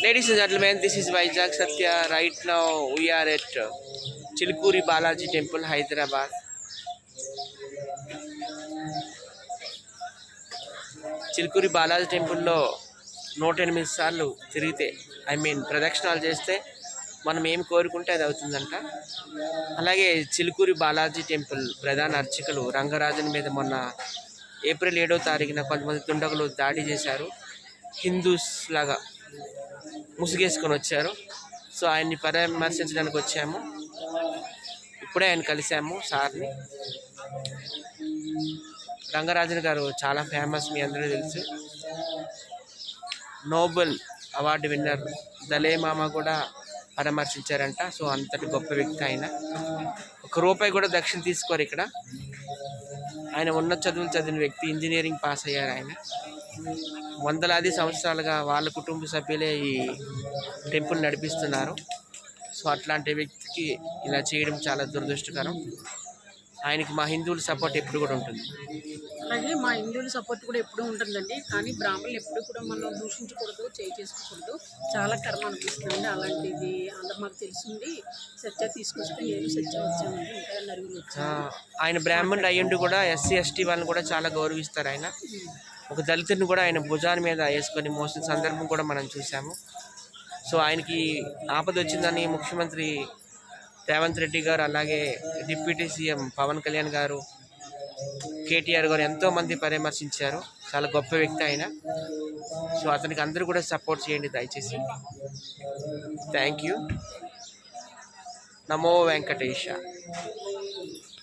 Ladies and gentlemen, this is Vizag Satya. Right now we are at Chilkuri Balaji Temple, Hyderabad. Chilukuri Balaji టెంపుల్లో 108 సార్లు తిరిగితే ప్రదక్షిణాలు చేస్తే మనం ఏం కోరుకుంటే అది అవుతుందంట. అలాగే చిలుకూరి బాలాజీ టెంపుల్ ప్రధాన అర్చకులు రంగరాజన్ మీద మొన్న ఏప్రిల్ 7వ తారీఖున కొంతమంది దుండగులు దాడి చేశారు. హిందూస్ లాగా ముసుగేసుకొని వచ్చారు. సో ఆయన్ని పరామర్శించడానికి వచ్చాము. ఇప్పుడే ఆయన కలిసాము సార్ని. రంగరాజన్ గారు చాలా ఫేమస్, మీ అందరూ తెలుసు. నోబెల్ అవార్డు విన్నర్ దలై మామ కూడా పరామర్శించారంట. సో అంతటి గొప్ప వ్యక్తి ఆయన. 1 రూపాయి కూడా దక్షిణ తీసుకోరు ఇక్కడ. ఆయన ఉన్నత చదువులు చదివిన వ్యక్తి, ఇంజనీరింగ్ పాస్ అయ్యారు ఆయన. వందలాది సంవత్సరాలుగా వాళ్ళ కుటుంబ సభ్యులే ఈ టెంపుల్ నడిపిస్తున్నారు. సో అట్లాంటి వ్యక్తికి ఇలా చేయడం చాలా దురదృష్టకరం. ఆయనకి మా హిందువుల సపోర్ట్ ఎప్పుడు కూడా ఉంటుంది. అలాగే మా హిందువుల సపోర్ట్ కూడా ఎప్పుడూ ఉంటుందండి. కానీ బ్రాహ్మణులు ఎప్పుడు కూడా మనం దూషించకూడదు, చేసుకోకూడదు. చాలా కర్మ అనిపిస్తుందండి. అలాంటిది అందరూ మాకు తెలిసింది. సత్య తీసుకొస్తే నేను సత్య వచ్చామండి, ఇంకా నలుగురు వచ్చాను. ఆయన బ్రాహ్మణుడు అయ్యుండి కూడా ఎస్సీ ఎస్టీ వాళ్ళని కూడా చాలా గౌరవిస్తారు ఆయన. ఒక దళితుడిని కూడా ఆయన భుజాల మీద వేసుకొని మోసిన సందర్భం కూడా మనం చూసాము. సో ఆయనకి ఆపద వచ్చిందని ముఖ్యమంత్రి రేవంత్ రెడ్డి గారు, అలాగే డిప్యూటీ సీఎం పవన్ కళ్యాణ్ గారు, కేటీఆర్ గారు ఎంతోమంది పరామర్శించారు. చాలా గొప్ప వ్యక్తి ఆయన. సో అతనికి అందరూ కూడా సపోర్ట్ చేయండి దయచేసి. Thank you. నమో వెంకటేశ.